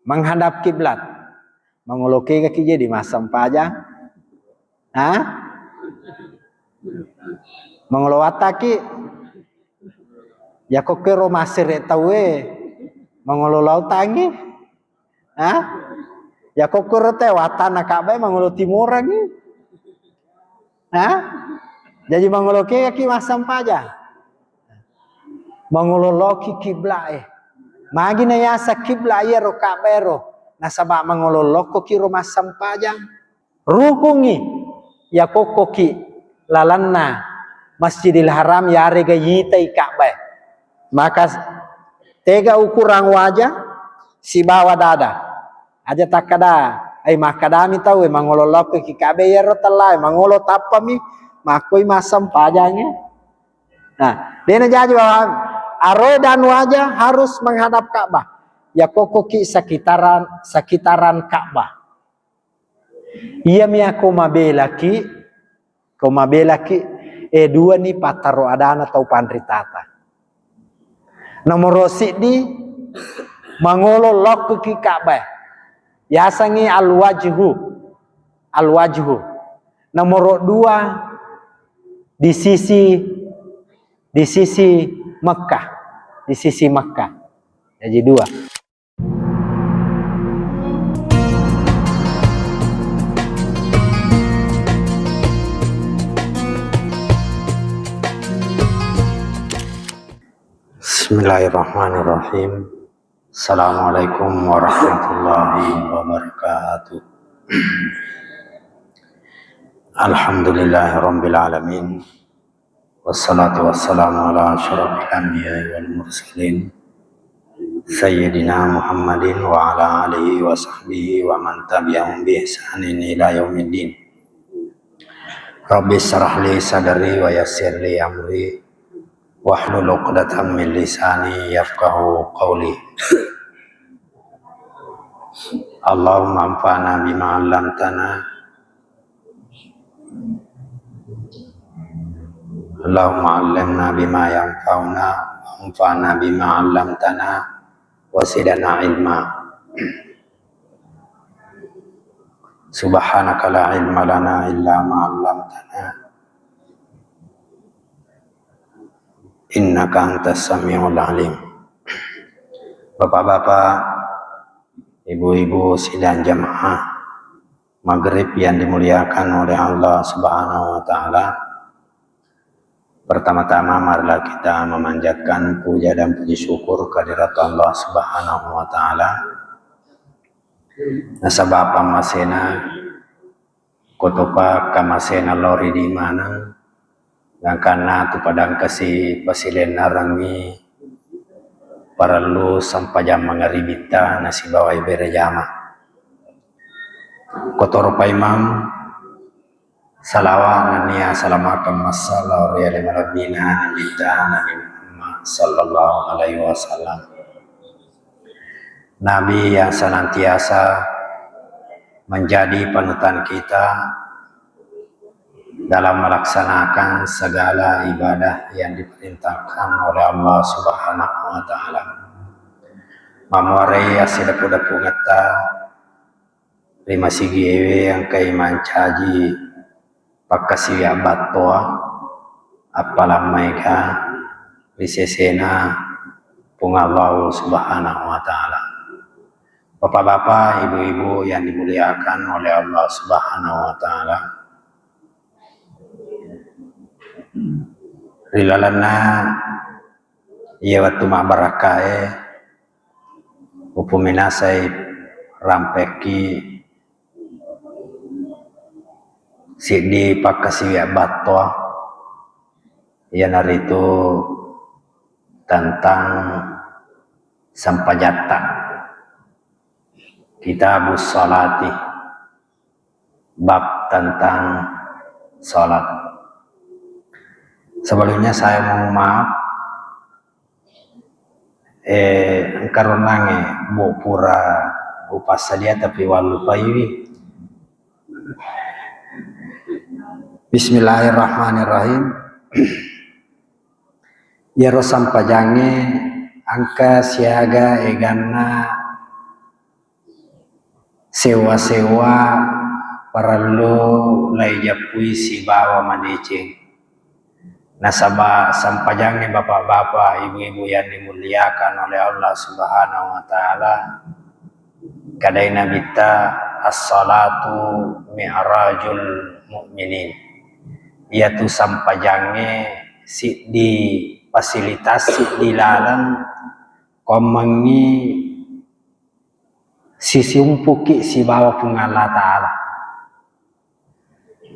menghadap kiblat. Mengoloke kaki jadi masam pajang. Mengolowataki ya kok kero masir tawe mengololau tangi. Ya kok kero tewatan Ka'bah mengolo timur lagi. Jadi mengoloke kaki masam pajang. Mengololoki kiblat magi na yasa kiblat ya ro Ka'bah ro nasaba mengololok ko kiro masam pajang rukungi ya kokoki lalanna Masjidil Haram ya rega yitai Ka'bah maka tega ukuran wajah si bawa dada aja takada makadami tahu mengololok ki Ka'bah ya ro talai mengolo tapami makoi masam pajangnya. Nah dia jadi bahwa aroe dan wajah harus menghadap Ka'bah. Ya kokoki sekitaran Ka'bah. Ia mia koma belaki dua ni pataro adana atau pandritata. Nomor sidi mangolo lok ki Ka'bah. Yasangi alwajhu. Nomor dua di sisi Mekah, jadi dua. Bismillahirrahmanirrahim. Assalamualaikum warahmatullahi wabarakatuh. Alhamdulillahirabbil alamin. Wassalatu wassalamu ala asyrafil anbiya'i wal mursalin sayyidina Muhammadin wa ala alihi wa sahbihi wa man tabi'ahum bi ihsanin ila yaumiddin. Rabbi shrah li sadri wa yassir li amri wahlul 'uqdatam min lisani yafqahu qawli. Allahumma anfa'na bima 'allamtana Allahumma 'allimna bima yanfa'una wanfa'na bima 'allamtana wa zidna ilma. Subhanaka la ilma lana illa ma 'allamtana innaka antas samiul alim. Bapak-bapak, ibu-ibu sidang jamaah Maghrib yang dimuliakan oleh Allah Subhanahu wa taala. Pertama-tama marilah kita memanjatkan puja dan puji syukur kehadirat Allah Subhanahu wa taala. Nasabah pamasena kotopa kamasena lori di mana dan karena tu padang kasih pasilen narangi para lu sampai jam mengaribita nasi bawai berjama kotor paimam salawat nania salamakan masalah ya limarabina nabita Nabi Muhammad sallallahu alaihi wasallam, Nabi yang senantiasa menjadi panutan kita dalam melaksanakan segala ibadah yang diperintahkan oleh Allah Subhanahu wa taala. Mamore asidaku-daku ngeta lima sigi ewe yang kaiman caji pakasiya batwa apalam maika bisesena pung Allah Subhanahu wa taala. Bapak-bapak, ibu-ibu yang dimuliakan oleh Allah Subhanahu wa taala. Rilalana iya waktu mabarakae upuminasai rampeki sidi pakasiya batwa yang hari itu tentang sampajata kitabus sholati, bab tentang sholat. Sebelumnya saya mohon maaf karonange bu pura upas saja tapi walupayi. Bismillahirrahmanirrahim. Ya rosam pajange angka siaga egana sewa-sewa perlu lai japui si bawa madeceng. Nasabah sampajangnya bapak-bapak, ibu-ibu yang dimuliakan oleh Allah Subhanahu wa taala. Kadaina bita as-salatu mi'rajul mu'minin. Iaitu sampajangnya si di fasilitasi di lalang komengi sisi umpuki si bawa pun Allah taala.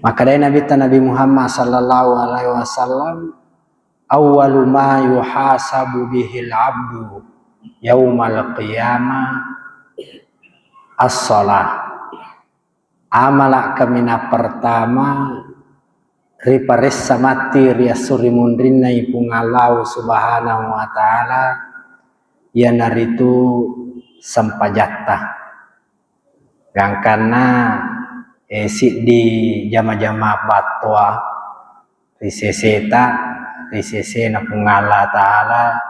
Maka dari Nabi Muhammad sallallahu alaihi wasallam, awwalu ma yuhasabu bihil abdu yaumal qiyamah as-salah. Amala kamina pertama riparessa mati riasuri mundrinna ipung Allah subhanahu wa ta'ala yanaritu sampajatta. Gangkana si di jama-jama batwa risese na pungala taala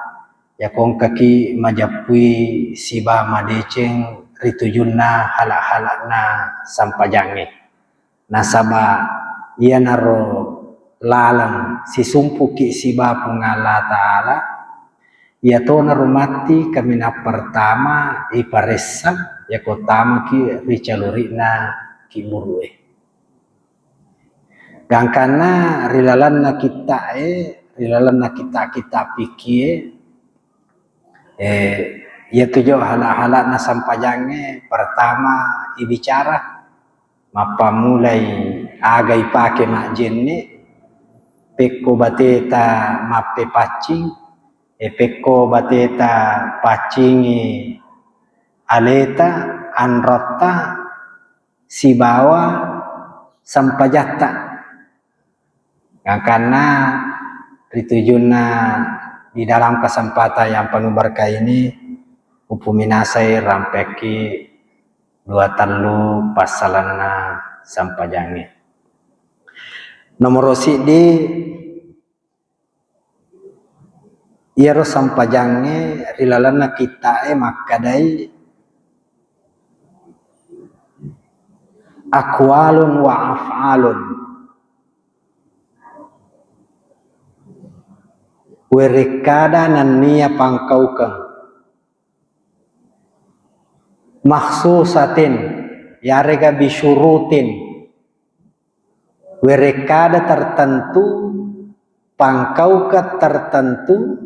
ya kong kaki majapui siba madeceng ritujunna halak-halakna sampajange nasaba ia naro lalang si sumpuki siba pungala taala ia to naro mati kamina pertama iparessa ya kotama ki ricalurina kiburue. Gangkana rilalan na kita pikir ya tujuh halak-halak na sampajange pertama ibicara mapa mulai agai pake mak jenne pekko bateta mape pacing pekko bateta pacingi aleta anrotta si bawa sampajatta karena ditujuna di dalam kesempatan yang penuh berkah ini upuminasai rampeki dua telu pasalana sampajange nomor sidi iaro sampajange rilalana kita makadai akwalun wa af'alun werekada nanniya pangkaukang makhsusatin yarega bisyurutin werekada tertentu pangkauka tertentu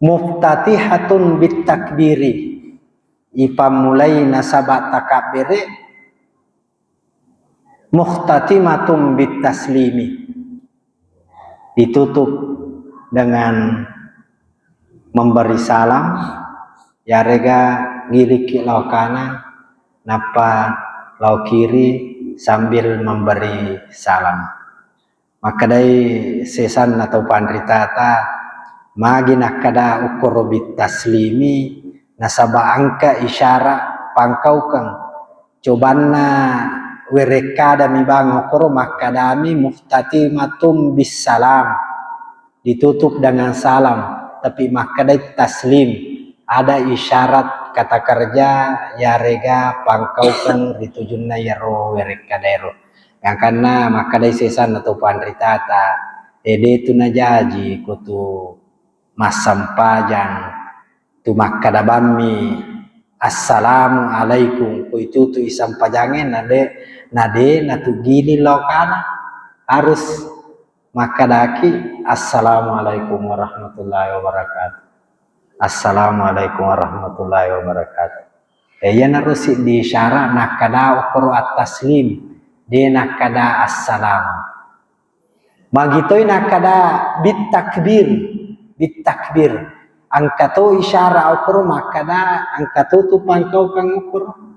muftatihatun bitakbiri ipamulai nasabat takabire muhtatimatum bitaslimi ditutup dengan memberi salam yarega ngiliki lau kanan napa lau kiri sambil memberi salam maka dari sesan atau pandritata magi nakada ukuro bitaslimi nasaba angka isyarat pangkaukang cobanna werekada mi bangokoro makadami muftatimatum bis salam ditutup dengan salam tapi makadai taslim ada isyarat kata kerja ya rega pangkaukan ditujunna yaro werekadero yang karena makadai sesan atau pandritata ede tu najaji kutu masampajang tu makadabami assalamu alaikum ku itu tu isampajangen nade natu gini lokana harus makadaki assalamualaikum warahmatullahi wabarakatuh assalamualaikum warahmatullahi wabarakatuh ya harus di syarat nakada ukro at-taslim de nakada assalam magitoy nakada bitakbir angkato isyara ukro makada angkato tu pangkau kang ukro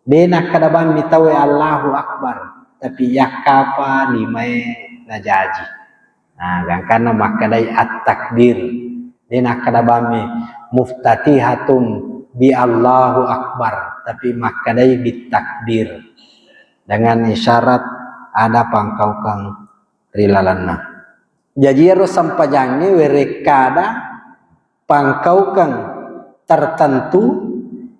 dena kadaban mitawe Allahu Akbar tapi yakapa nimai najaji nah gangkana makadai at-takbir dena kadabami muftatihatum bi Allahu Akbar tapi makadai bitakbir dengan isyarat ada pangkau kang rilalana jadi harus sampajange werekada pangkau kang tertentu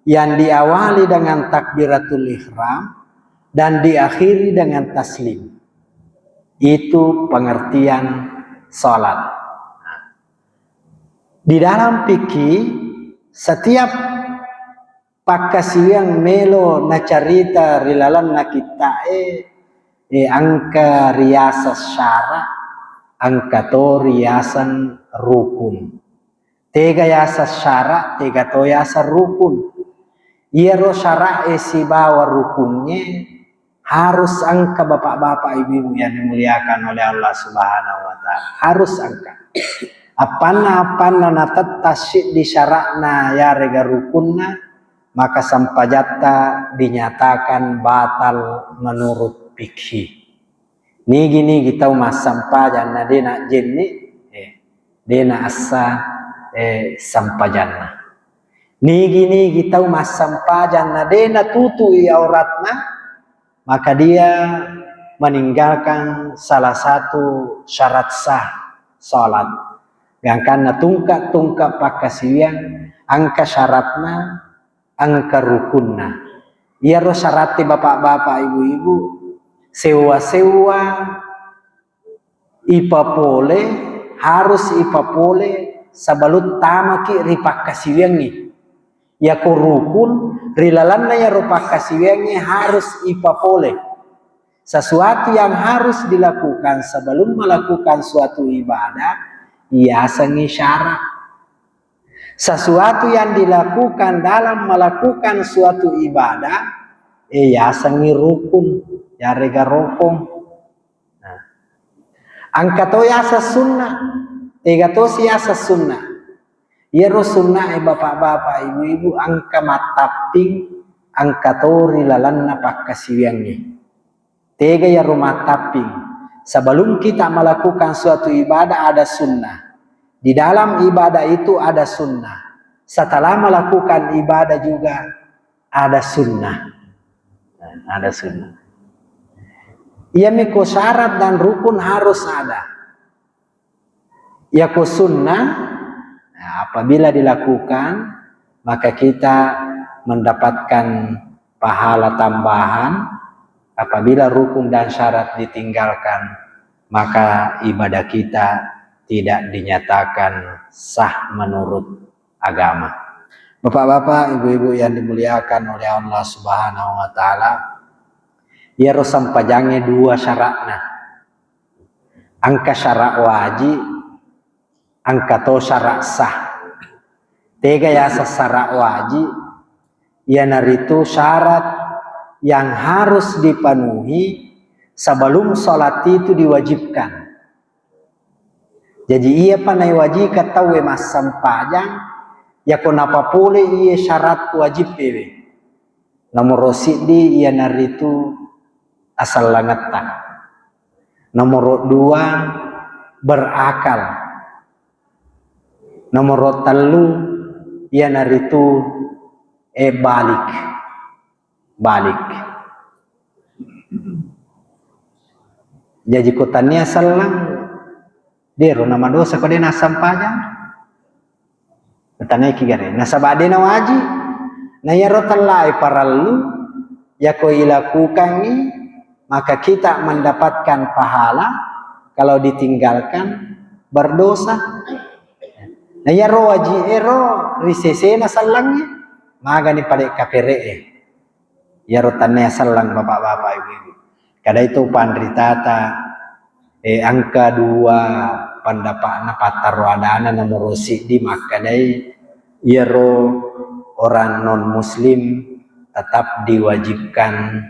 yang diawali dengan takbiratul ihram dan diakhiri dengan taslim. Itu pengertian salat. Di dalam fikih setiap pakasiang melo na carita rilalan na kita angka riasa syara, angka to riasan rukun. Tega yasa syara, tega to yasa rukun. Iero syara si bawa rukunnya harus angka bapak-bapak ibu-ibu yang dimuliakan oleh Allah Subhanahu wa taala. Harus angka. Apana na tatasy di syarakna ya rega rukunna, maka sampajata dinyatakan batal menurut fikih. Nigi kita mas sampajan na dena jenni dena asa sampajanna. Nigi kita mas sampajan na dena tutui auratna, maka dia meninggalkan salah satu syarat sah salat. Yang karena tungkap pakasian angka syaratna, angka rukunna. Ia ro syarati bapak-bapak, ibu-ibu, sewa ipa pole, harus ipa pole sabalut tamaki ripak kasiwengi. Ya ko rukun rilalanna ya rupak kasiwengi harus ipa pole. Sesuatu yang harus dilakukan sebelum melakukan suatu ibadah, ia sangi syarat. Sesuatu yang dilakukan dalam melakukan suatu ibadah, ia sangi rukun, ya rega rokong. Nah. Angka to yasa sunnah, ega to siasa sunnah. Ia ro sunnah bapak-bapak, ibu-ibu angka mataping, angka to rilalanna pakkasiwiangi. Tega ya rumah taping. Sebelum kita melakukan suatu ibadah ada sunnah. Di dalam ibadah itu ada sunnah. Setelah melakukan ibadah juga ada sunnah. Ada sunnah. Ia miko syarat dan rukun harus ada. Ya ko sunnah, apabila dilakukan maka kita mendapatkan pahala tambahan. Apabila rukun dan syarat ditinggalkan, maka ibadah kita tidak dinyatakan sah menurut agama. Bapak-bapak, ibu-ibu yang dimuliakan oleh Allah Subhanahu wa taala, ia rosam pajangnya dua syaratna. Angka syarat wajib, angka to syarat sah. Tega yasa syarat wajib, ia naritu syarat yang harus dipenuhi sebelum sholat itu diwajibkan. Jadi ia panai wajib katawe mas sampajang, ya kenapa pole ia syarat wajib pewe. Nomor rosidi ia naritu asal langetan. Nomor dua berakal. Nomor telu ia naritu balik. Jadi kotanya salang dero nama dosa kode nasam pajang katanya kigare nasabade na waji na yaro talai paralu ya ko ilakukan ni maka kita mendapatkan pahala. Kalau ditinggalkan berdosa. Na yaro waji risese na salangnya maga ni pada kapere ya rotannya salang bapak-bapak ibu-ibu. Kada itu pandritata angka dua pandapana patarwadana nomor di makadai iero orang non muslim tetap diwajibkan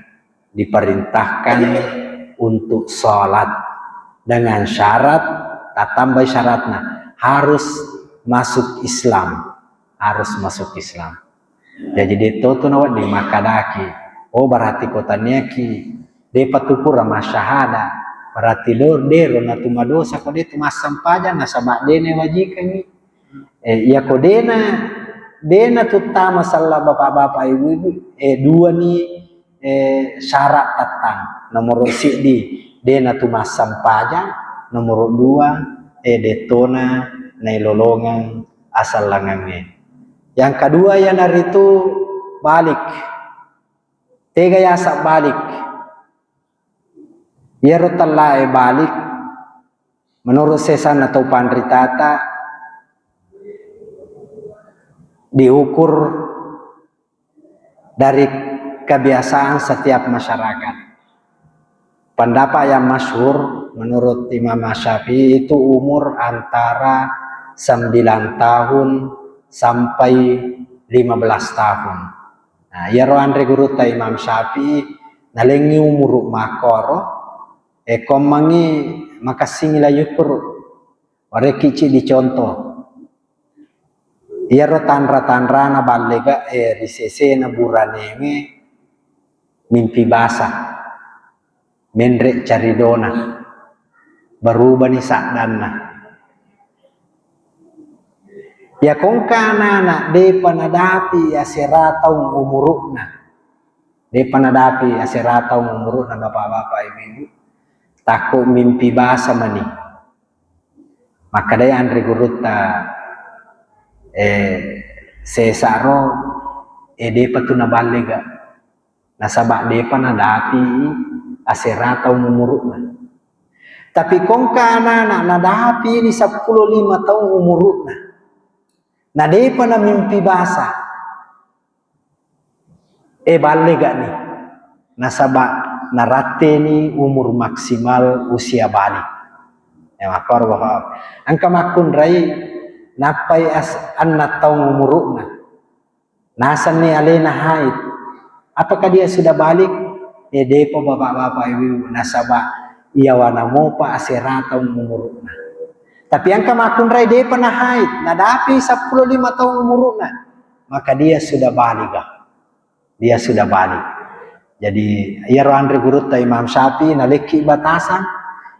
diperintahkan untuk sholat dengan syarat tak tambah syaratnya harus masuk Islam. Jadi itu nawat di makadaki. Oh berarti kotanya ki depa tukur ramah syahada berarti dero na tuma dosa kode tuma sampajan na sabak dene wajikan ni ya dena tutama salah bapak-bapak ibu-ibu dua ni syarat tatang nomor sidi dena tuma sampajan nomor dua detona na lolongan asal langangnya. Yang kedua yang naritu balik. Tega yasa balik. Yero talai balik. Menurut sesan atau pandritata diukur dari kebiasaan setiap masyarakat. Pendapat yang masyhur menurut Imam Syafi'i itu umur antara 9 tahun sampai 15 tahun. Nah, yaro andre guru ta Imam Syafi'i nalengi umur makoro komangi makasing la yukur ore kici dicontoh. Yaro tanra na balega risese na buraneme mimpi basah. Mendrek caridona berubah ni sakdanna ya kongka anak de panadapi aseratau umurukna de panadapi aseratau umurukna bapak-bapak ibu-ibu takut mimpi basa mani maka daya andre guruta sesaro de patuna balega nasabak de panadapi aseratau umurukna. Tapi kongka anak nadapi ini 15 tahun umurukna. Nadepa na mimpi basa. Balik gak nih. Nasabak narate ni umur maksimal usia balik. Ya makor bahwa angka makun rai napai anna tahun umurukna. Nasan ni alena haid. Apakah dia sudah balik? Depo bapak-bapak ibu nasabah iya wana mopa aseratau umurukna. Tapi angka makun rai depa na haid nadapi 15 tahun umurukna maka dia sudah balik. Dia sudah balik. Jadi iya andre guru ta Imam Syafi'i naleki batasan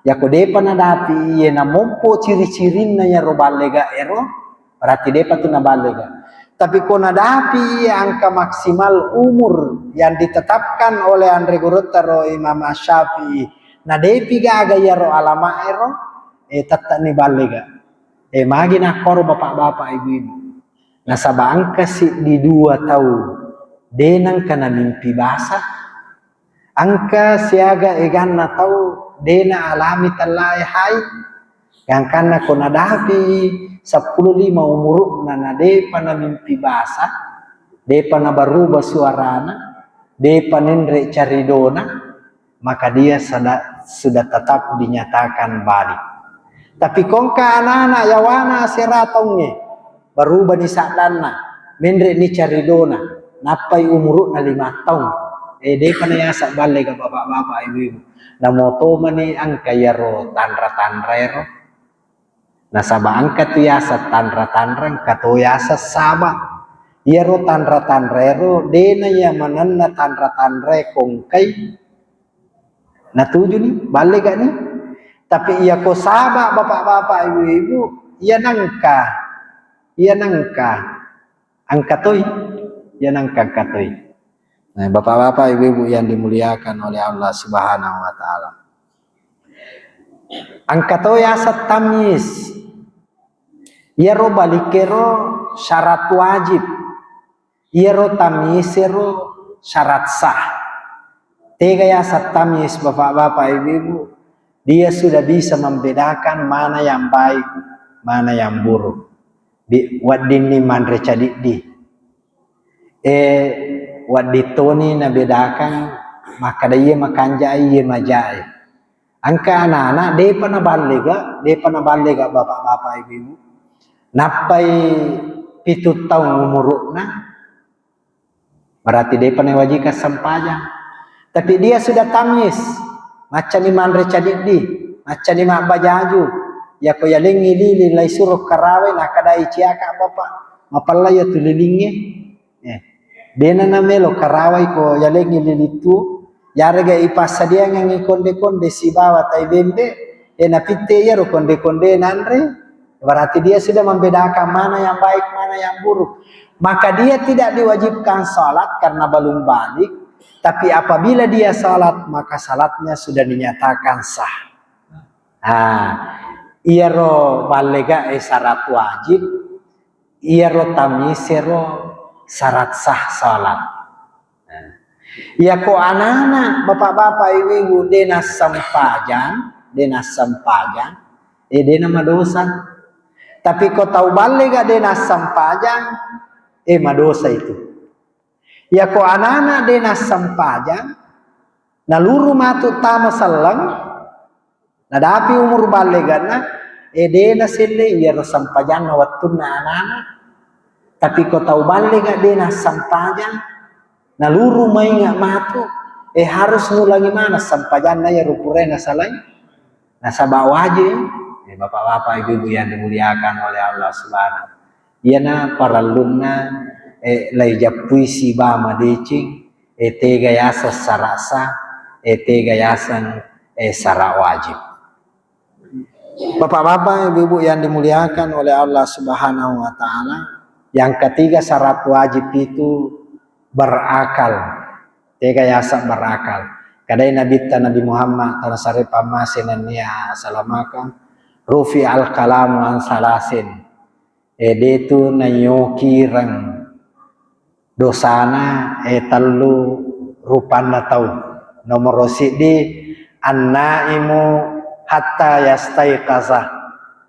ya ko depa nadapi iya na mompo ciri-cirinna ya ro balega ero berarti depa tu na balega. Tapi kau nadapi angka maksimal umur yang ditetapkan oleh andre gurutaro Imam Syafi'i. Nadepi gaga yaro alama ero tatta ni balega. Magi nakor bapak-bapak ibu-ibu. Nasaba angka si di 2 tahun denang kana mimpi basah. Angka siaga eganna tau dena alami talai hai. Yang kana kau nadapi 15 umurukna na depa na mimpi basah, depa na berubah suarana, depa nendre caridona, maka dia sudah tetap dinyatakan balik. Tapi kongka anak-anak yawana seratongnya berubah ni sakdanna, nendre ni caridona, napai umurukna 5 tahun. Depa na yasa balik ke bapak-bapak ibu-ibu. Namoto mani angka yaro tanra-tanra yaro. Nasaba angka tu yasa tanra-tanra kato yasa saba yero tanra-tanra ero dena ya mananna tanra-tanra kongkai natuju nih balik gak nih tapi iya ko saba bapak-bapak ibu-ibu iya nangka angka toy iya nangka angka toy. Nah bapak-bapak ibu-ibu yang dimuliakan oleh Allah Subhanahu wa taala angka toy yasa tamyiz. Yero balikero syarat wajib. Yero tamyisero syarat sah. Tega yasa tamyiz bapak-bapak ibu-ibu. Dia sudah bisa membedakan mana yang baik, mana yang buruk. Wadini mandre cadidi. Waditoni na bedakan maka dia makanjai ye majai. Angka anak-anak depa na balega bapak-bapak ibu-ibu. Napai 7 tahun umurukna berarti dia pernah wajibkan sempajang tapi dia sudah tamyiz macam ni mandre cadidi macam ni mak bajaju ya ko yalengi lili lai suruh karawe nak kadai ciaka bapak mapalla ya tulilinge dena na melo karawe ko yalengi lili tu yarga ipasa dia ngangi konde-konde si bawa tai bembe na pitte ya ro konde-konde nandre. Berarti dia sudah membedakan mana yang baik, mana yang buruk. Maka dia tidak diwajibkan salat karena belum balik. Tapi apabila dia salat, maka salatnya sudah dinyatakan sah. Iya ro balega syarat wajib. Iya ro tamyiz ro syarat sah salat. Ya ko anak-anak, bapak-bapak, ibu-ibu, dena sampajang, dena madosa. Tapi kau tahu balik gak dena sampajang, madosa itu. Ya ko anak-anak dena sampajang, naluru matu tama salang, nadapi umur balik gana, dena sile ya sampajang na watun na anak-anak. Tapi kau tahu balik gak dena sampajang, naluru may nga matu, harus nulangi mana sampajan na ya rupurena salay, nasa bawah aja. Bapak-bapak, ibu-ibu yang dimuliakan oleh Allah Subhanahu. Iya na paralun na layja puisi ba madecing, te gayasa sarasa, te gayasan sara wajib. Bapak-bapak, ibu-ibu yang dimuliakan oleh Allah Subhanahu wa taala, yang ketiga syarat wajib itu berakal. Tega yasa berakal. Kadai Nabi Muhammad tanasari pamasin niya salamaka rufi al kalamu an salasin. Detu nayoki rang dosana tallu rupana tau. Nomor sidi annaimu hatta yastaiqaza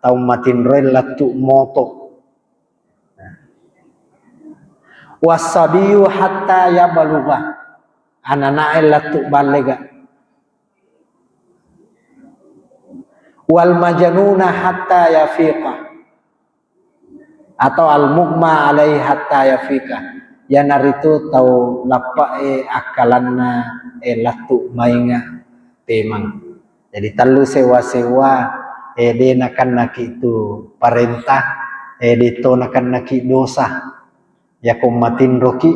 tau matin relatu moto. Wasabiyu hatta yabaluga anana latu balega wal majnuna hatta yafiqa atau al mugma alai hatta yafiqa ya naritu tau lapa akalanna latu mainga temang. Jadi talu sewa-sewa dena kan naki itu perintah dito nakan naki dosa. Ya ko matin roki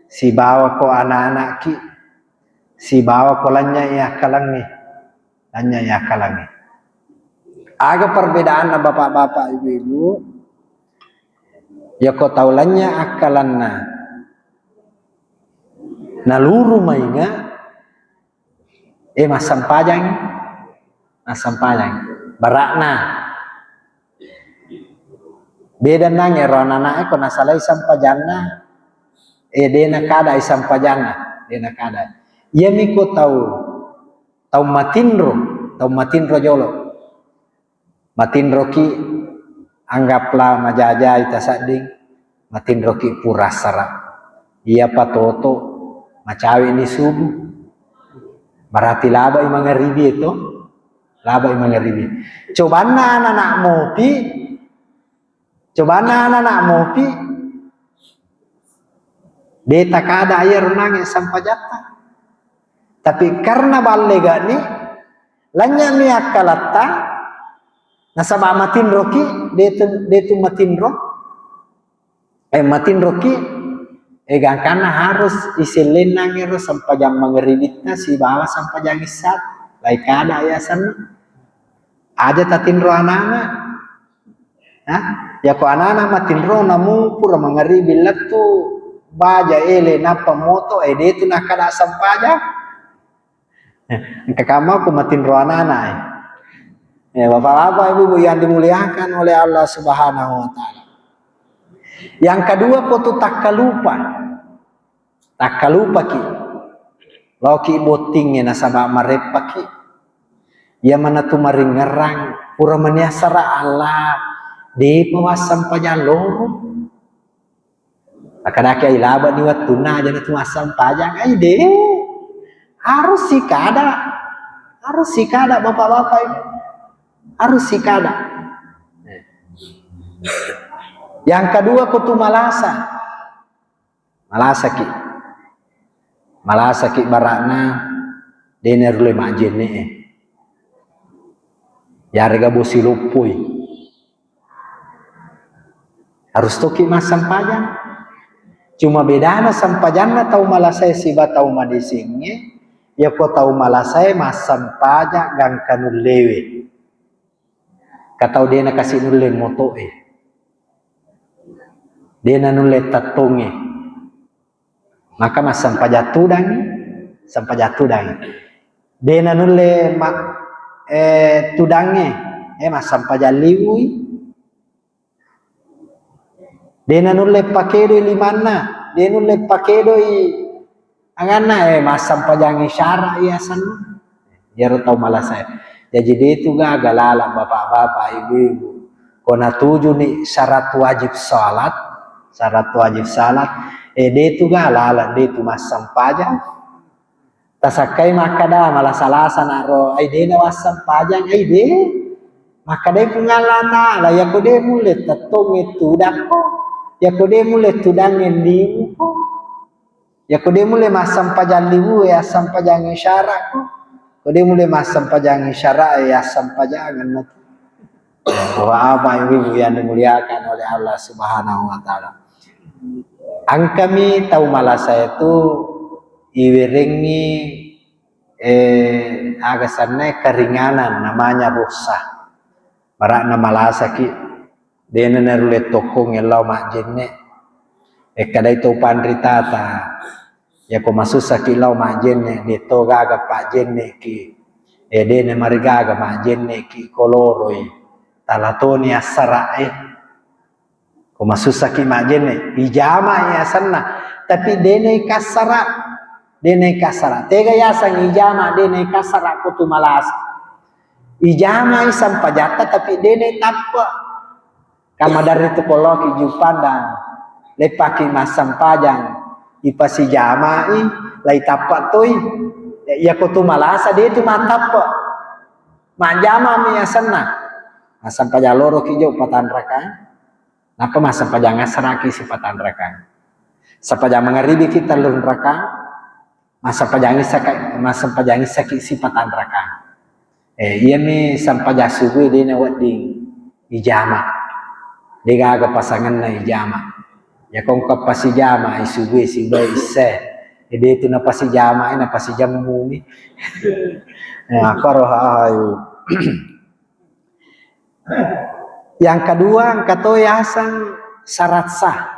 si bawa ko anak-anak ki si bawa ko lanya ya kalangi aga perbedaan na bapak-bapak ibu-ibu ya ko tahu lanya akalanna naluru mainga masam pajang barakna beda nang ero anak ko nasalay sampajanna dena kada sampajanna dena kada iya miko tau matinro jolo matinro ki anggaplah majaja ita sading matinro ki purasara iya patoto macawi ni subuh berarti laba imangaribi itu cobana anak mopi deta kada air nang sampajata tapi karena balega ni lanya mi akalatta nasaba matin roki detu matin roki gangkana harus isilin nang ero sampajang mangeribitna si bawa sampajang isat lai kada ayasan aja tatinro anak-anak. Ya ko anak-anak matinro namu pura mangaribi latu baja napa moto detu nakada sampaja kakama ko matinro anak-anak bapak-bapak ibu-ibu yang dimuliakan oleh Allah Subhanahu wa taala. Yang kedua ko takalupa ki loki boting nasaba marepaki ya mana tu maringerang pura maniasara Allah di pawasam pajaloro akadaki ay laban ni watuna aja na tumasam pajang ay de harus sikada bapak-bapak ini harus sikada. Yang kedua kutu malasa ki barakna dener le majene yarga bosi lupui harus toki mas sampajan cuma bedana sampajanna tau malasai siba tau madisingnya ya ko tau malasai mas sampaja gangkanul lewe katau dena kasih nulle motoe dena nulle tatonge maka mas sampajatudangi dena nulle tudange mas sampajaliwi Dena nulle pakedo limana, de nulle pakedo angana masam pajangi syara ya sana. Ya tau malah saya. Jadi dia itu galala bapak-bapak, ibu-ibu. Kona tujuh nih syarat wajib salat, dia itu galala, dia itu masam pajang. Tasakai makada malah salasa naro, dena masam pajang, de. Maka dia pengala ta'ala, ya ko dia mulai tatong itu dako, ya ko dia mulai tudangin limu ko, ya ko dia mulai masam pajang limu ya asam pajang isyarat ko, ko dia mulai masam pajang isyarat ya asam pajangan na. Bahwa apa ibu yang dimuliakan oleh Allah Subhanahu wa taala. Ang kami tahu malah saya itu iwiringi agasannya keringanan namanya rukhsah. Marak na malasa ki dena narulet tokong elaw majenne kada ito pandritata ya ko masusa ki elaw majenne dito gaga pajenne ki dena marigaga majenne ki koloroi talatoni asarae ko masusa ki majenne ijama ya sanna tapi dena kasara tega yasang ijama dena kasara ko tu malasa ijama isam pajata tapi dene tappa kama dari tu poloki jupandang lepaki masam pajang ipasi jama lai tappa toi ya ko tu malasa de tu matappa majama mi asanna masam pajang loro ki jo patan raka napa masam pajang asraki si patan raka sapajang mangaribi kita lurun raka masam pajang isaki si patan raka iya mi sampaja subuh dia nawat di ijama dia gaga pasangan na ijama ya kong kapasi jama subuh si bayi se dia itu na pasi jama na pasi jamu mi ya karo ayu yang kedua kato yasan syarat sah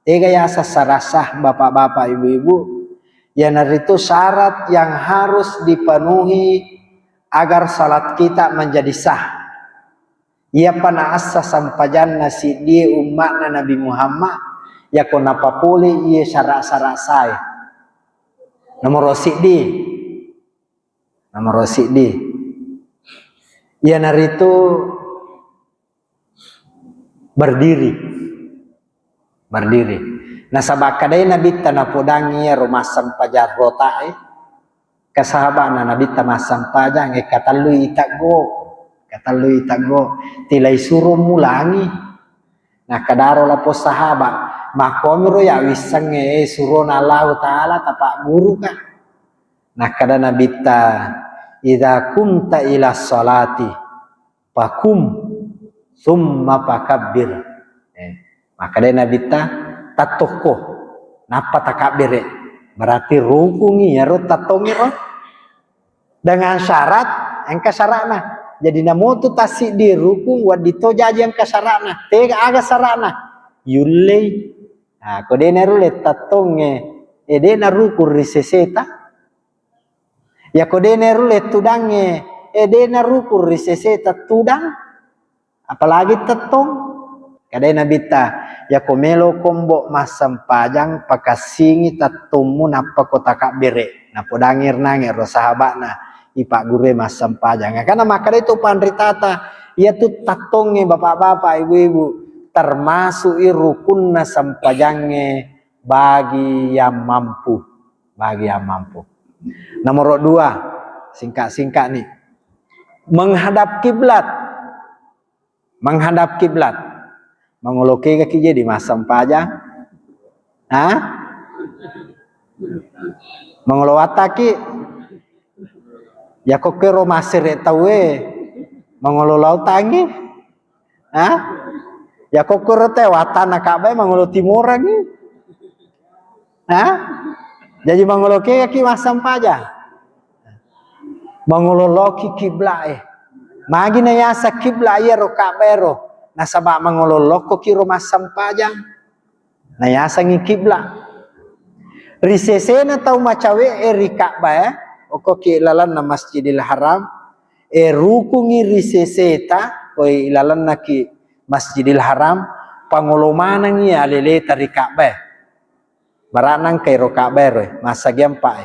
tiga yasa syarat sah bapak-bapak ibu-ibu yang itu syarat yang harus dipenuhi agar salat kita menjadi sah. Ia pana asa sampajan nasi dia umat Nabi Muhammad ya kona papuli ia syarat-syarat saya. Nomor sidi. Ia naritu berdiri. Nah sabakadai Nabi tanapodangi rumah sampajar rotai. Kasahabat Nabi tamasam pajang katalui itago tilai suruh mulangi nah kadaro lapo sahabat makomro ya wisang suruh Allah taala tapak guru kan nah kada Nabi ta idza kumta ila salati pakum summa pakabbir maka dia Nabi ta tatoko napa takabir berarti rukungi ya tatomiro dengan syarat yang kasarana jadi namutu tasi di rukung wadito jaji yang kasarana tega aga sarana yulle nah kode nerule tatonge edena rukur riseseta ya kode nerule tudange edena rukur riseseta tudang apalagi tetong kada nabita ya komelo kombo masam pajang pakasingi tatumu napa kota kabere na podangir nangir sahabatna ipak gure masam pajang karena maka itu pandritata ya tu tatongnya bapak-bapak ibu-ibu termasuk rukunna sampajangnya bagi yang mampu nomor 2 singkat nih menghadap kiblat mengoloke kaki jadi masam pajang mengolowataki ya kok kero masir tawe mengololau tangi ya kok kero tewatan kabe mengolo timuran jadi mengoloke kaki masam pajang mengololoki kiblat magi na yasa kiblat ya ro kabero nasaba mengololoko kiro masam pajang na yasa ngi kiblat risesena tau macawe rikaba oko ki ilalan na Masjidil Haram rukungi riseseta oi ilalan na ki Masjidil Haram pangolomanang ya lele tari Ka'bah. Baranang kairo Ka'bah masa gempa.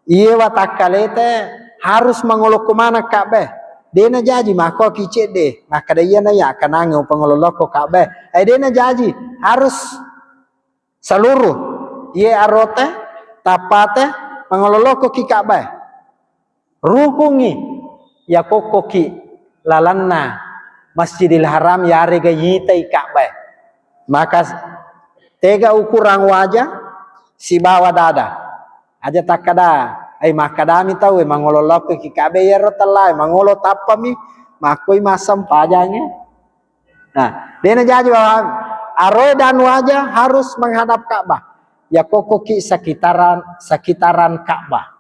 Iya watakalete harus mangolo kumana Ka'bah. Dena jaji mako kicet deh. Maka dia na ya kanang pangololok ko Ka'bah. Dena jaji harus seluruh iya arote tapate mangololok ko ki Ka'bah. Rukungi ya kokoki lalanna Masjidil Haram ya rega yitai Ka'bah. Maka tega ukuran wajah si bawa dada aja takada ai makadami tahu mangololok ki Ka'bah ya rotalai mangolo tapami makoi masam pajangnya. Nah, dia jadi bahwa aro dan wajah harus menghadap Ka'bah. Ya kokoki sekitaran Ka'bah.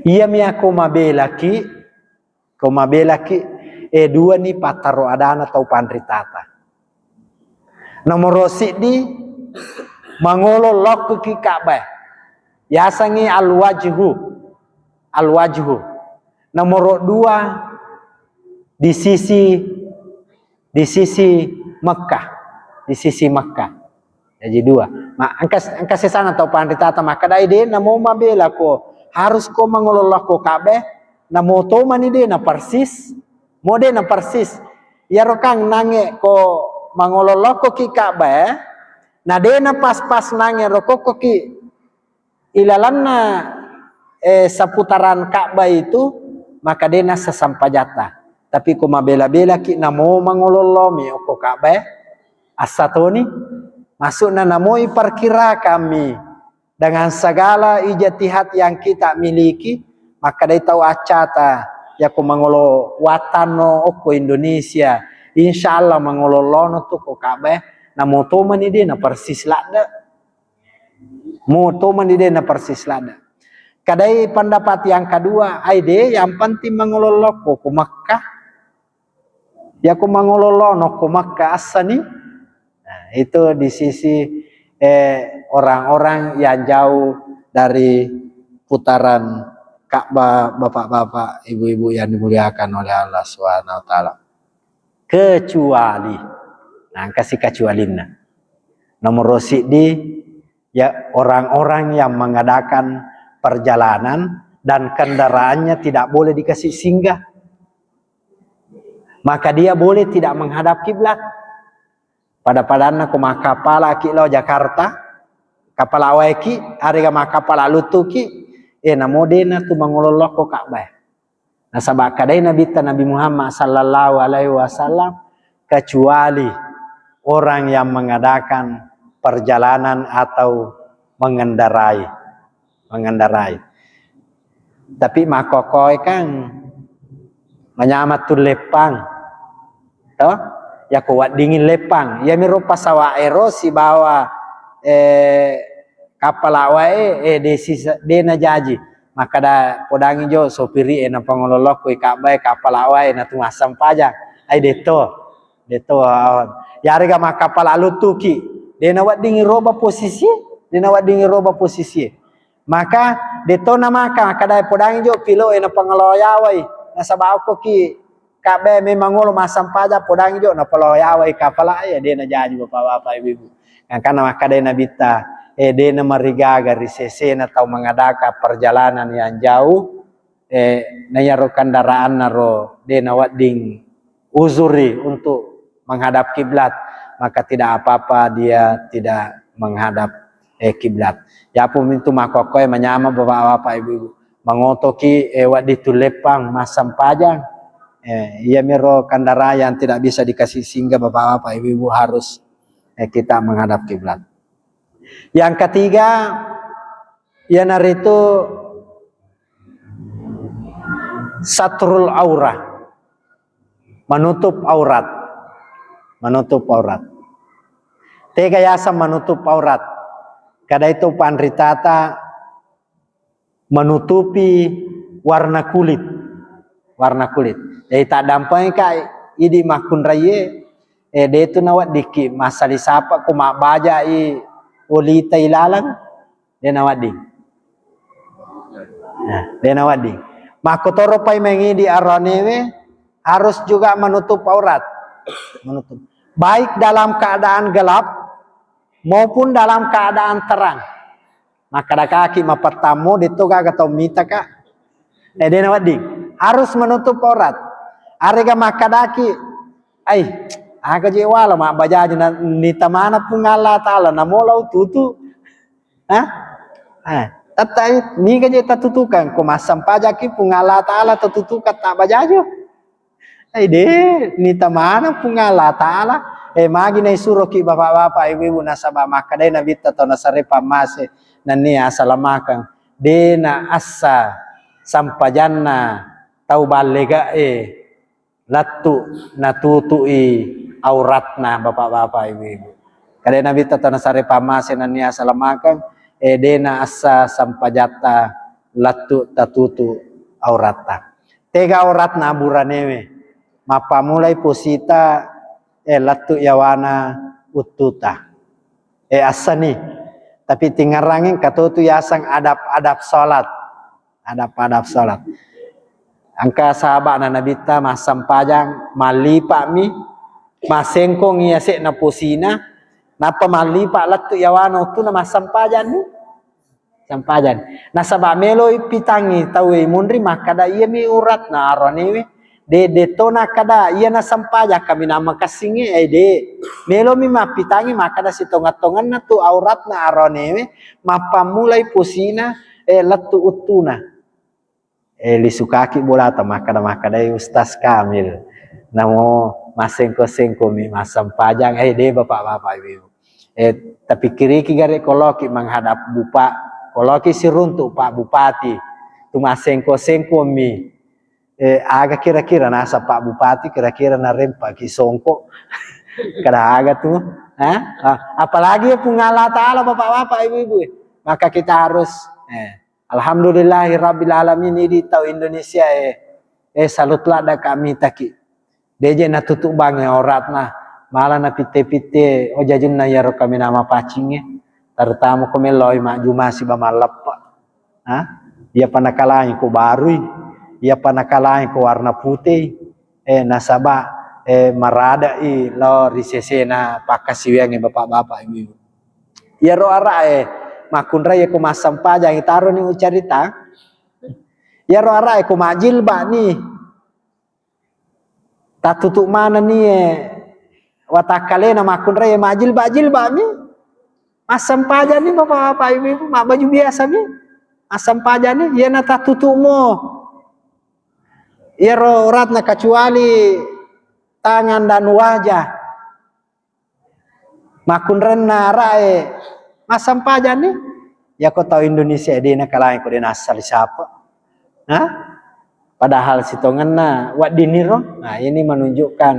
Iya miya komabelaki dua ni pataro adana tau pandritata. Nomor di mangolo lok ki Ka'bah. Yasangi alwajhu. Nomor 2 di sisi Mekah. Jadi 2. Angka sesana tau pandritata maka dai de namo mabela ko harus ko mangololok ko Ka'bah namo to mani de na persis mode na persis ya rokang nange ko mangololok ko ki Ka'bah na de na pas nange rokok ki ilalanna seputaran Ka'bah itu maka de na sesampajata tapi ko mabela-bela ki namo mangololomi ko Ka'bah asatoni masuk na namo perkira kami dengan segala ijtihad yang kita miliki maka dia tahu acata ya ko mangolo watano ko Indonesia insyaallah mangolo lono tu ko Ka'bah na moto man ide na persis lada kadai pendapat yang kedua aide yang penting mangolo loko ko Makkah ya ko mangolo lono ko Makkah asani. Nah, itu di sisi orang-orang yang jauh dari putaran Ka'bah, bapak-bapak, ibu-ibu yang dimuliakan oleh Allah Subhanahu wa taala. Kecuali kasih kecualina. Nomor di ya orang-orang yang mengadakan perjalanan dan kendaraannya tidak boleh dikasih singgah. Maka dia boleh tidak menghadap kiblat. Pada-padana kuma kapala ki lo Jakarta kapala awaki harga makapala lutuki namo dena tu mangololok ko Ka'bah. Nah sabab kadai Nabi Muhammad sallallahu alaihi wasallam kecuali orang yang mengadakan perjalanan atau mengendarai. Tapi makokoi kan menyamatul lepang. Toh? Ya kuat dingin lepang ya mirupa sawa erosi bawa kapal awai dena jaji maka da podangi jo sopiri na pangololok ko Ka'bah kapal awai na tumasam pajak ai deto ya harga makapal alutuki dena wat dingin roba posisi maka deto na maka da podangi jo pilo na pangoloyawai na sabau ko ki Ka'bah memang ngolo masam paja podang jo na paloyawa kapala ya dia na jaji bapak-bapak ibu-ibu. Karena maka dia na bita dia na marigaga risese na tau mengadakan perjalanan yang jauh na yaro kendaraan naro dia na wading uzuri untuk menghadap kiblat maka tidak apa-apa dia tidak menghadap kiblat. Ya pun itu makokoy menyama bapak-bapak ibu-ibu. Mengotoki wadi tulepang masam pajang. Ia miro kandara yang tidak bisa dikasih singgah bapak-bapak ibu-ibu harus kita menghadap kiblat. Yang ketiga ialah itu satrul aurah, menutup aurat. Tega yasa menutup aurat. Kada itu pandritata menutupi warna kulit. Jadi tak dampai kai idi makun raye de tu nawat diki masali sapa ko mabaja olita ilalang de nawat di. Nah, de nawat di. Makotoro pai mengi di aranewe harus juga menutup aurat. baik dalam keadaan gelap maupun dalam keadaan terang. Maka ada kaki pertama ditoga atau mita kak. Dena wading harus menutup aurat. Arega makadaki, aga jewala mak bajaji na nita mana pun Allah Taala na molau tutu. Tatai ni gaje tatutukan ko masam pajaki pun Allah Taala tatutukan tak bajajo. De nita mana pun Allah Taala magi na isuro ki bapak-bapak ibu-ibu nasaba makadai na bita to nasare pamase nani asalamakan dena asa sampajanna tau balega latu natutui auratna bapak-bapak ibu-ibu. Kadai nabi tata nasare pamase nani asalamakan dena asa sampajata latu tatutu aurata. Tega auratna buranewe mapa mulai posita latu yawana ututa asani tapi tingarangin katutu yasang adab salat. Adab salat. Angka sahabat na nabita masam pajang malipa mi masengkong iya sek na posina napa malipa latu yawana tu na masam pajan ni sampajan nasaba melo pitangi tawe mundri makada iya mi urat na arone de tona kada iya na sampaja kami nama kasinge de melo mi mapitangi makada sitonga-tongan na tu aurat na arone mapa mulai posina latu utuna lisukaki bola ta makada Ustaz Kamil namo masengko mi masam pajang de bapak-bapak ibu tapi kiri gare koloki menghadap bupa koloki siruntuk Pak Bupati tu masengko mi aga kira-kira nasa Pak Bupati kira-kira na rempa ki songko kada aga tu apalagi pengala Taala bapak-bapak ibu-ibu maka kita harus alhamdulillahirabbil alamin ini tahu Indonesia salutlah da kami taki deje na tutup bange auratna malah na pite-pite jajun na yaro kami nama pacinge terutama komeloi mak jumasi bamalap dia panakalain ko barui ia panakalain ko warna putih nasaba marada lo risesena pakasiwengi bapak-bapak ibu ya ro ara makunra ya ko masam pajang itaro ni ucarita ya ro ara ko majilba ni tatutuk mana ni watakale na makunra ya majilba mi masam pajang ni bapak-bapak ibu mak baju biasa ni masam pajang ni ya na tatutuk mo ya ro ratna kecuali tangan dan wajah makunren narai masam pajang ni ya kau tahu Indonesia dina kalain ko dina asal siapa padahal sitongan na wak diniro ini menunjukkan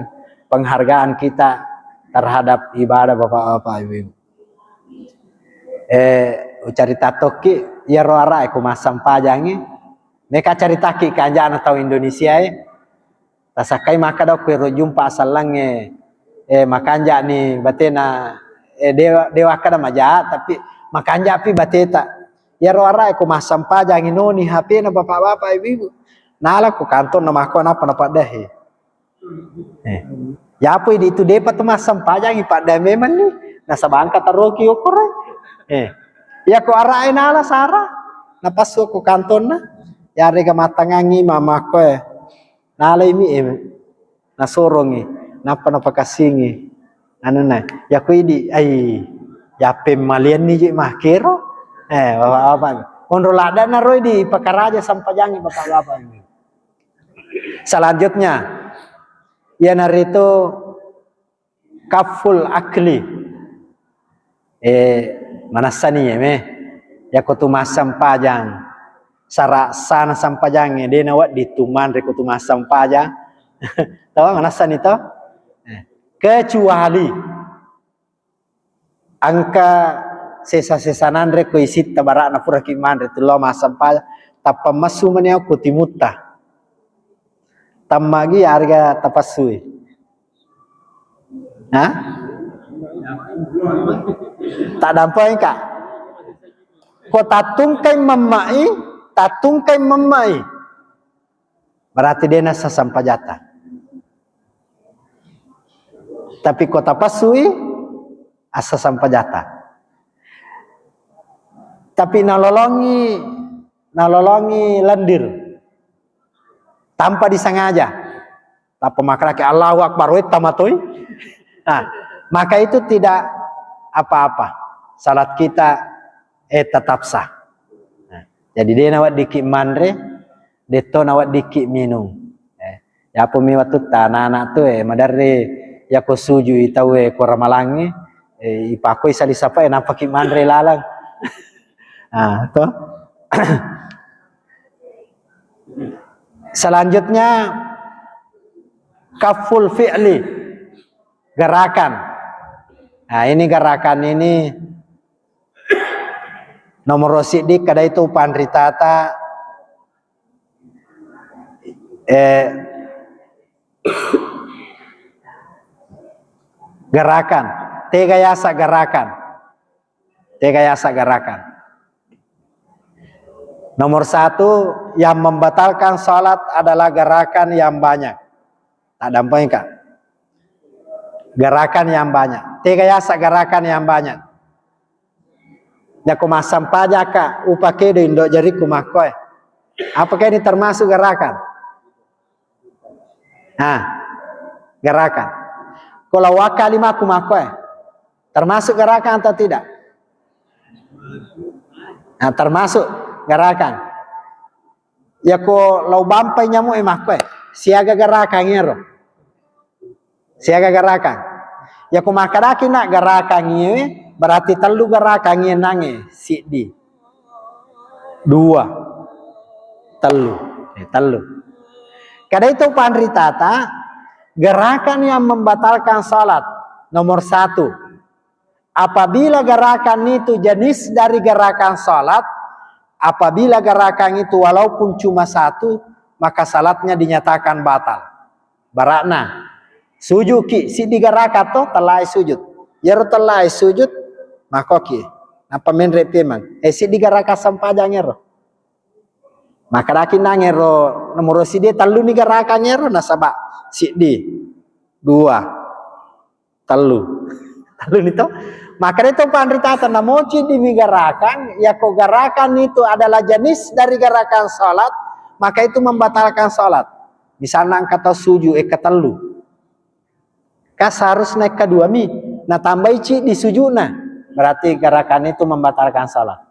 penghargaan kita terhadap ibadah bapak-bapak ibu ucarita toki ya ro arai ko masam pajang ni mereka cerita ki kanjaan atau Indonesia tasakai maka dok ko jumpa salange makanja ni batena dewa kada maja tapi makanja api bateta ya ro ara ko masam pajang inoni HP na bapak-bapak ibu nala ko kantor nama ko napa dahi ya apa itu depa tu masam pajang pada memang ni nasabangka taroki okore ya ko ara nala sara napaso ko kantor na ya rega matangangi mama ko nala imi nasorongi napa kasingi na ya ko idi ya pemalian ni je mahkero bapak-bapak onrolada na roy di pakaraja sampajangi bapak-bapak ini selanjutnya ya narito kaful akli manasani ya ko tu masam pajang sara sana sampajang dena wat dituman reko tu masam pajang tahu manasani to kecuali angka sesa-sesanan reko isit tabarak na pura kiman retu lo masam pajang tapa masu mania kutimutta tamagi harga tapasui tak dampai kak ko tatungkai mamai berarti dena sasampajata Tapi kota pasui asa sampajata. Tapi nalolongi lendir tanpa disengaja. Tanpa makraki Allahu Akbar tamatoi. Nah, maka itu tidak apa-apa. Salat kita tetap sah. Nah, jadi dia nawat diki mandre, deto nawat diki minum. Ya pemiwa tu anak-anak tu madare ya ko suju itawe ko ramalangi ipako isa disapa napaki mandre lalang. Nah, to. Selanjutnya kaful fi'li, gerakan. Nah, ini gerakan ini nomor sidik kada itu pandritata gerakan, tegayasa gerakan. Nomor 1 yang membatalkan salat adalah gerakan yang banyak. Tak dampaknya kak. Gerakan yang banyak. Tegayasa gerakan yang banyak. Ya kumasam pajak kak. Upake do indok jari kumakoy. Apakah ini termasuk gerakan? Nah, gerakan. Kalau wakalima kumakoy, termasuk gerakan atau tidak? Nah, termasuk gerakan. Ya ko lau bampai nyamu emakwe siaga gerakan ngero. Siaga gerakan. Ya ko makadaki nak gerakan ngewe berarti telu gerakan nge nange sidi. 2 telu. Kada itu pandritata gerakan yang membatalkan salat nomor 1. Apabila gerakan itu jenis dari gerakan salat, apabila gerakan itu walaupun cuma 1, maka salatnya dinyatakan batal. Barakna sujud ki si digerakan to telai sujud. Yero telai sujud maka ki. Apa menre pemang? Si digerakan sampajang yero. Maka daki nangero nomor si dia telu ni gerakan yero nasaba si di 2 telu nito. Maka itu pandritata namoci dimigarakan, ya kok gerakan itu adalah jenis dari gerakan salat, maka itu membatalkan salat. Misalnya kata suju ketelu. Kas harus naik kedua mi, nah tambah ici di sujuna, berarti gerakan itu membatalkan salat.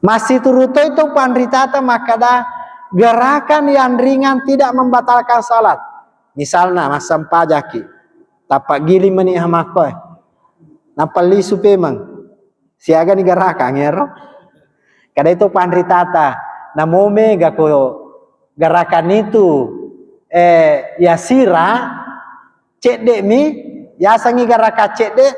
Masih turuto itu pandritata maka dah gerakan yang ringan tidak membatalkan salat. Misalnya masam pajaki. Tapak gili meni hamakoy. Napali supemang. Siaga ni gerakan ngero. Kada itu pandritata. Namo mega ko gerakan itu yasira cedek mi yasangi gerakan cedek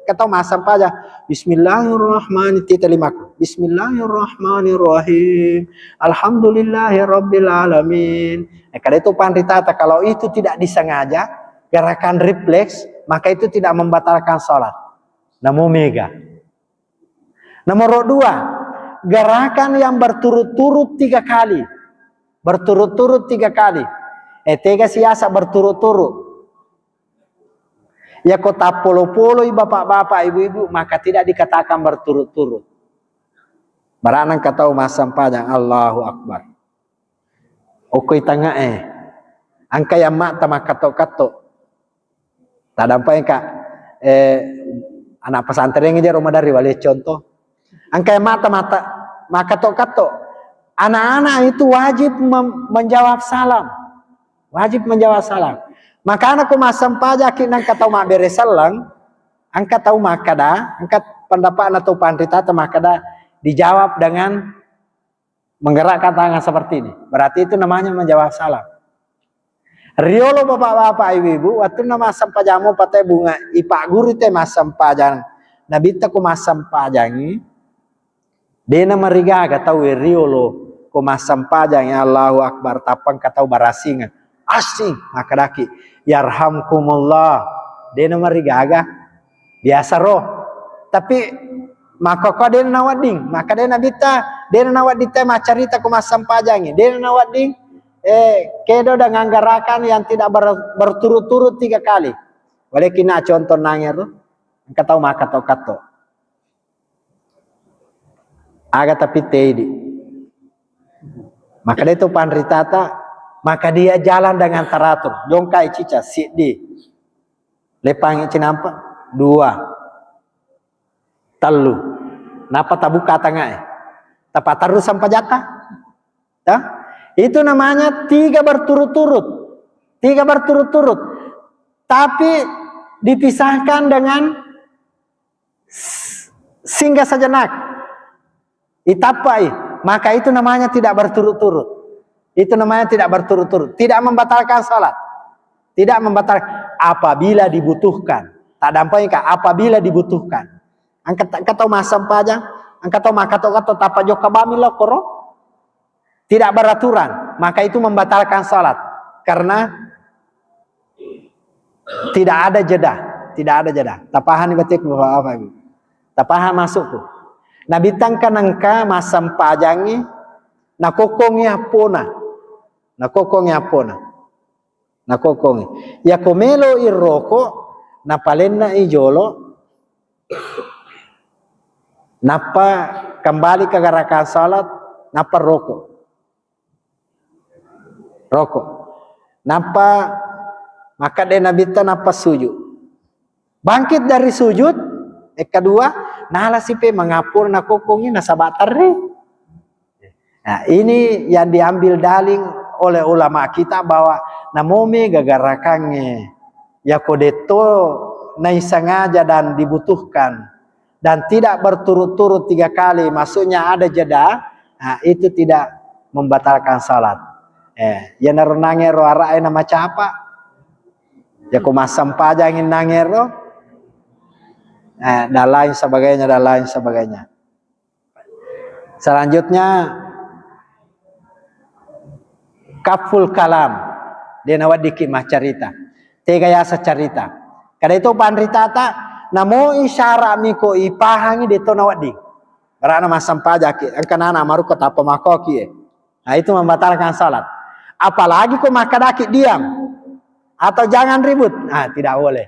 kata masam paja. Bismillahirrahmanirrahim. Bismillahirrahmanirrahim. Alhamdulillahirabbil alamin. Kada itu pandritata kalau itu tidak disengaja gerakan refleks, maka itu tidak membatalkan sholat. Namo mega. Nomor 2, gerakan yang berturut-turut 3 kali. Berturut-turut 3 kali. Tega siasa berturut-turut. Ya kota polo-polo bapak-bapak, ibu-ibu, maka tidak dikatakan berturut-turut. Baranang kata masam padang Allahu Akbar. Okoi tengah angka yang mak tamah katok-katok. Tak dampai kak anak pesantren aja rumah dari wali contoh. Angkai mata maka kato. Anak-anak itu wajib menjawab salam. Wajib menjawab salam. Maka anakku masam pajak nang katau mak beresalang, angkat tahu makada, angkat pendapat atau pandritata makada dijawab dengan menggerakkan tangan seperti ini. Berarti itu namanya menjawab salam. Riolo bapak-bapak ibu-ibu waktu nama sampajamu patai bunga ipak guru teh masam pajang nabi ku masam pajangi dia nama riga tahu riolo ku masam pajang ya Allahu Akbar tapang katau barasingan asing maka daki yarhamkumullah dia nama riga biasa roh tapi maka kau dia nawading maka dia nabita dia nawadita macarita ku masam pajangi dia nawading kedo dengan gerakan yang tidak berturut-turut 3 kali. Boleh kena contoh nangir tuh. Engkau tahu makato-kato. Aga tapi tedi. Maka dia itu pandritata, maka dia jalan dengan teratur. Jongkai cica sidi. Lepang cinampa 2. Telu. Napa tabuka tengah? Tepat terus sampai jatah. Ya? Itu namanya 3 berturut-turut. 3 berturut-turut. Tapi dipisahkan dengan singgah sejenak. Itapai. Maka itu namanya tidak berturut-turut. Itu namanya tidak berturut-turut. Tidak membatalkan salat. Tidak membatalkan. Apabila dibutuhkan. Tak dampai kah? Apabila dibutuhkan. Angkat tahu masam pajang. Angkat tahu makato-kato tapa joka bami lokoro. Tidak beraturan, maka itu membatalkan salat karena tidak ada jeda, tidak ada jeda. Tapahan batik apa ini? Tapahan masuk tuh. Nabi tangka nangka masam pajangi, nakokongnya pona, nakokongnya pona, nakokongi. Ya komelo iroko, napalenna ijolo, napa kembali ke gerakan salat, napa rokok. Rokok. Napa maka dia Nabi napa sujud. Bangkit dari sujud, kedua, nala sipe mengapur nakokongi nasabatari. Nah, ini yang diambil daling oleh ulama kita bahwa namome gagarakannya ya kodeto nai sengaja dan dibutuhkan dan tidak berturut-turut 3 kali, maksudnya ada jeda, nah, itu tidak membatalkan salat. Ya nangero arae nama capa. Ya ko masam pajangin nangero. Dan lain sebagainya, dan lain sebagainya. Selanjutnya kaful kalam. Dia nawadiki mah carita. Tega yasa carita. Kada itu panritata namo isyara miko ipahangi deto nawadi. Karena masam pajaki. Angkanana maru kota pemakoki. Nah itu membatalkan salat. Apalagi kau makadaki diam atau jangan ribut, nah tidak boleh.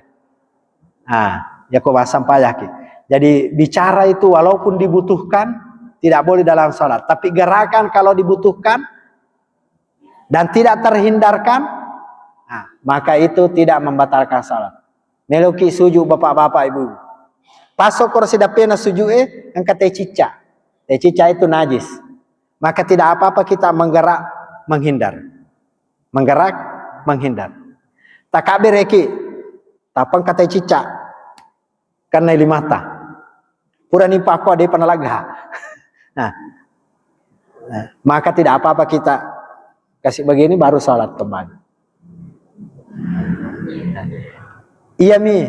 Nah, ya kau sampayaki. Jadi bicara itu walaupun dibutuhkan tidak boleh dalam salat, tapi gerakan kalau dibutuhkan dan tidak terhindarkan, nah, maka itu tidak membatalkan salat. Meloki sujud bapak-bapak ibu. Pasok kursi dapena sujud angkat tecica. Tecica itu najis. Maka tidak apa-apa kita menggerak menghindar. Menggerak, menghindar. Takabir eki, tapang kata cica, karena limata. Pura nimpa aku ada penalaga. Nah, maka tidak apa-apa kita kasih begini baru salat kembali. Iya mi,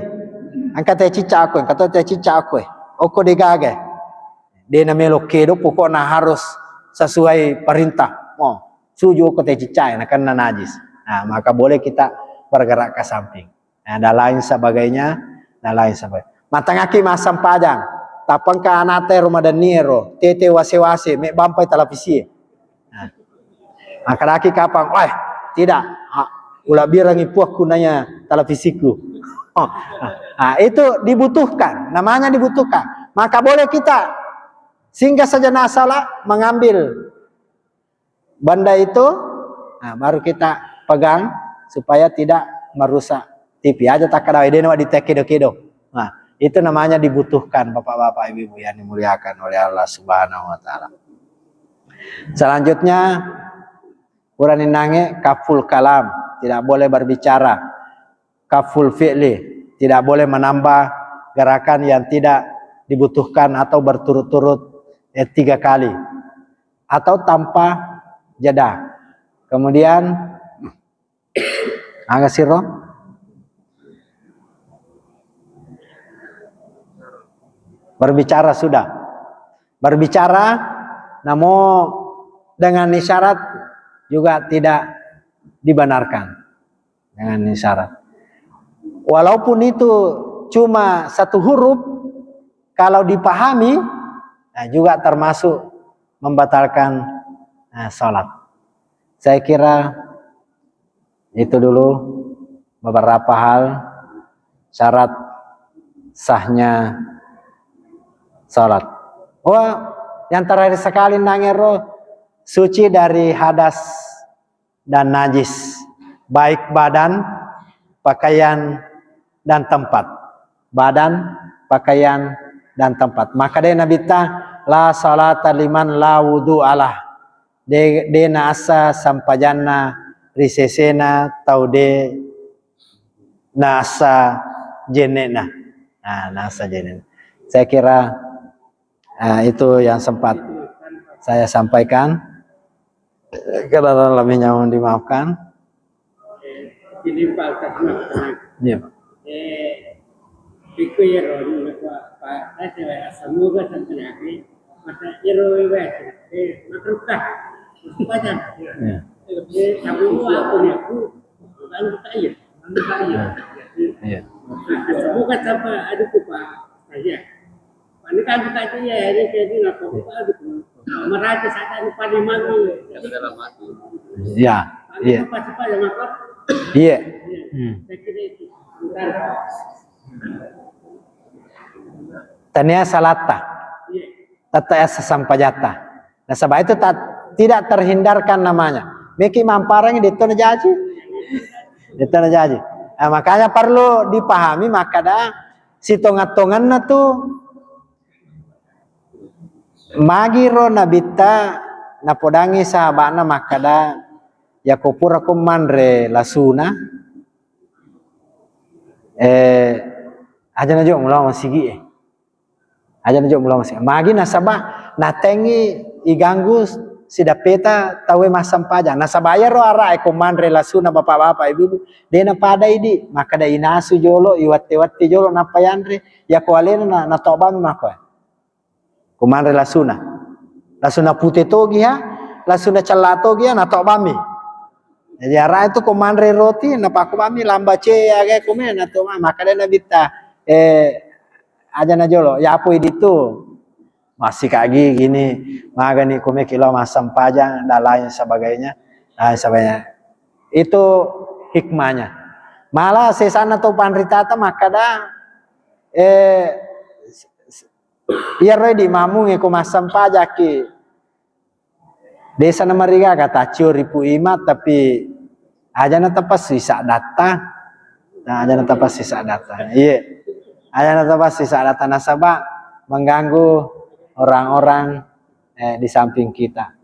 angkat cica aku, kata cica aku, oko degage. Dia namelo kedo, pokoknya harus sesuai perintah. Oh. Sujud ke cicai, karena najis. Nah, maka boleh kita bergerak ke samping. Nah, dan lain sebagainya, dan lain sebagainya. Matangaki masam padang, tapang ka anate rumah dan niro, tete wase-wase, mek bampai televisi. Nah, maka laki kapang, wah, tidak, ulah birang ipuak kunanya televisiku. Oh, nah, itu dibutuhkan, namanya dibutuhkan. Maka boleh kita singgah saja nasalah mengambil benda itu, nah, baru kita pegang supaya tidak merusak TV aja tak kada ide di tekedo-kedo. Nah, itu namanya dibutuhkan bapak-bapak ibu-ibu yang dimuliakan oleh Allah Subhanahu wa taala. Selanjutnya Quranin nange kaful kalam, tidak boleh berbicara. Kaful fi'li, tidak boleh menambah gerakan yang tidak dibutuhkan atau berturut-turut 3 kali atau tanpa jeda. Kemudian angga siro berbicara sudah. Berbicara namun dengan isyarat juga tidak dibenarkan. Dengan isyarat. Walaupun itu cuma 1 huruf, kalau dipahami nah juga termasuk membatalkan salat. Saya kira itu dulu beberapa hal syarat sahnya sholat. Oh, yang terakhir sekali nangero suci dari hadas dan najis, baik badan, pakaian, dan tempat. Badan, pakaian, dan tempat. Maka dia Nabi la salata liman la wudu alah. De nasa sampajana risesena tau de nasa jenena. Nah, nasa jenena. Saya kira itu yang sempat saya sampaikan. Karena lebihnya mohon dimaafkan. Ini Pak Kasman. Iya. Piku ya roh Pak saya semoga terjadi mata iro iwet makruka banyak kamu aku kan kaya Iya. semoga sampai ada Pak saya ini kan kita itu ya ini jadi nak merata saat ini pada mana Iya. Iya. cepat yang makro Iya. saya kira itu Tania salata, tata asa sampajata. Nah, sebab itu tidak terhindarkan namanya. Miki mamparang di itu najaji, itu najaji. Nah, makanya perlu dipahami maka dah si tongat-tongan na tu magiro nabita napodangi sahabana maka dah ya kopura kumandre lasuna aja najo mulaw masigi aja najo mulaw masigi magi nasaba natengi iganggu sidapeta tawe masam pajang nasabaya ro ara kumandre lasuna bapak-bapak ibu dena pada idi maka da inasu jolo iwate-wate jolo napayandre ya kualena na tobang maka kumandre lasuna putih togi ha lasuna celato gi na tobami. Jadi arah itu komandre roti na paku bami lambace aga komen atau maka dia nabita aja na jolo ya apa itu masih kagi gini maga nih kome kilo masam pajang dan lain sebagainya itu hikmahnya malah sesana tu panritata maka dah iya roy di mamu ngeko masam pajaki desa namariga kata ribu imat tapi aja na tapas sisa data nah aja na tapas sisa data iya aja na tapas sisa data nasabah mengganggu orang-orang di samping kita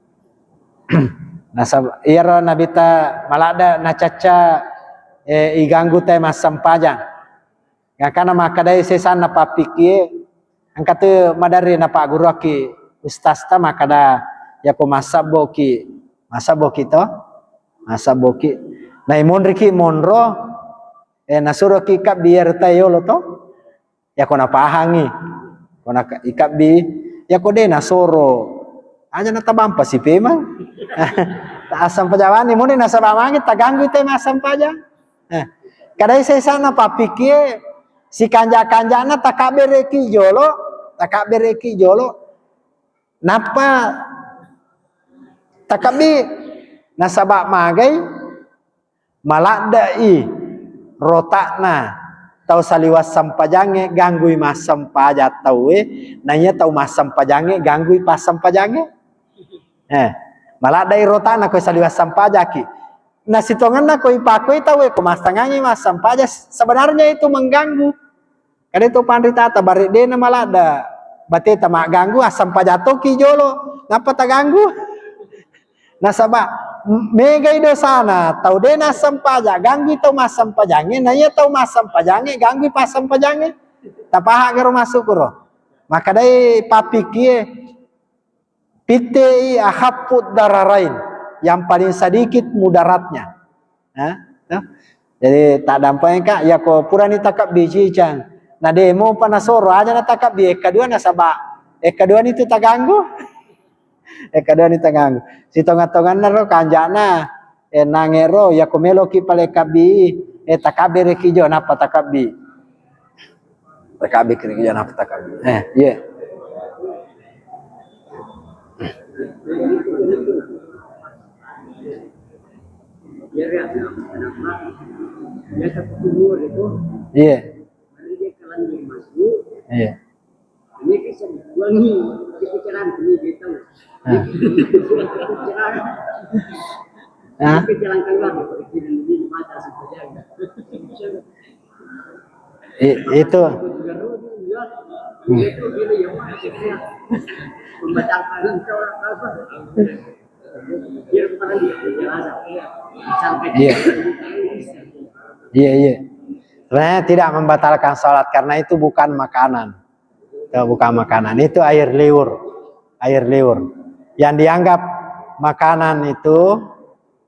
nasabah iya ro nabita malada nacaca iganggu teh masam pajang ya karena makadai sesan na papiki angkatu madari na pak guru aki ustaz ta makada ya ko masaboki to masaboki na imondriki monro nasuro ki kap biar tayo to ya ko napahangi ko na ikap bi ya ko de nasoro aja na tabampa si pema ta asam pajawani mo na sabamangi taganggu te masam paja kadai saya sana papiki si kanja-kanjana takabereki jolo napa takabi nasabak magai maladai rotakna tau saliwas sampajange ganggui masam paja taue nanya tau masam pajange ganggui pasam pajange maladai rotakna ko saliwas sampajaki nah sitonganna ko ipakoi taue ko mastangangi masam paja sebenarnya itu mengganggu kan itu pandritata baridena malada bateta mak ganggu asam pajato ki jolo ngapa ta ganggu nasaba mega ido sana tau dena sampaja ganggu tau masam pajange nanya tau masam pajange ganggu pasam pajange tapaha garo masuk ro maka dai papikie pitei ahaput dararain yang paling sedikit mudaratnya jadi tak dampaknya kak ya ko purani takap biji cang nah demo panasoro aja na takap bi kedua nasaba kedua itu tak ganggu kedua ni tangang si tonga-tongan na ro kanjana nangero ya komelo ki pale kabi takabere ki jo napa takabi ki jo napa takabi iya biasa kubur itu, Iya. hari dia kalan dia masuk, Iya. ini bisa dibuangi, pikiran ini gitu. Nah. Pikiran, Hah? pikiran keluar, pikiran ini mata saja. Itu. Itu gini yang maksudnya membatalkan orang apa? Dia pernah dijelaskan sampai Iya. Iya, iya. Sebenarnya tidak membatalkan sholat karena itu bukan makanan. Itu bukan makanan, itu air liur. Air liur. Yang dianggap makanan itu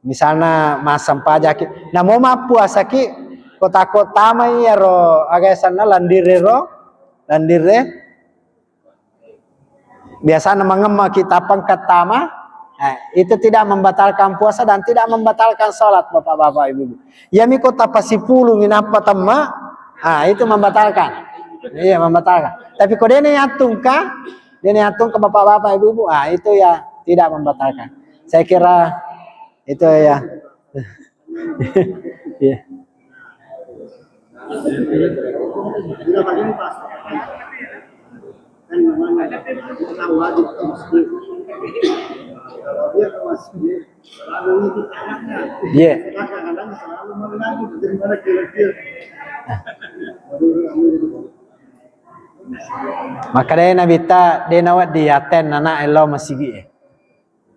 misalnya masam pajak. Nah mau puasa ki kota-kota mai ya ro agak sana landire ro landire biasa nama kita pangkat tama. Nah, itu tidak membatalkan puasa dan tidak membatalkan sholat bapak-bapak ibu-ibu. Ya mi kota pasipulu minapa tema, itu membatalkan. Iya membatalkan. Tapi kalau dia nyatung ke bapak-bapak ibu-ibu, itu ya tidak membatalkan. Saya kira itu ya. Iya. Kan memang kita wajib mesti dia masih selalu itu anaknya. Iya. Kadang-kadang selalu menangis dari mana kira-kira. Maka dia nabita dia nawat diaten anak elo masigi.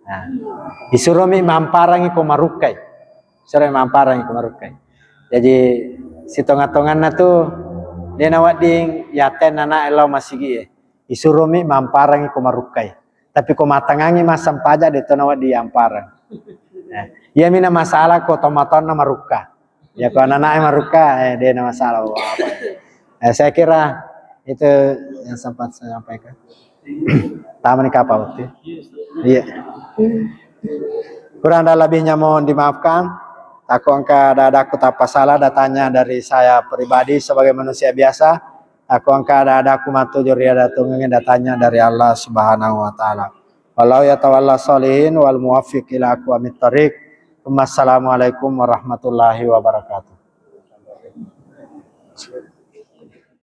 Nah, disuruh mi mamparangi ko marukai. Suruh mamparangi ko marukai. Jadi si tonga-tongan tuh dia nawat di yaten anak elo masigi. Disuruh mi mamparangi ko marukai. Tapi ko matangangi masam paja dia tuh nawat di amparang. Nah, ya mina masalah ko tomaton na maruka. Ya ko anak maruka dia na masalah. Saya kira itu yang sempat saya sampaikan. Taman kapal waktu. Iya. Kurang dan lebihnya mohon dimaafkan. Aku angka dadaku tanpa salah datanya dari saya pribadi sebagai manusia biasa. Aku angka dadaku matujur ya datungnya datanya dari Allah Subhanahu wa taala. Wallahu yatawalla sholihin wal muwaffiq ila aqwamit thoriq. Wassalamualaikum warahmatullahi wabarakatuh.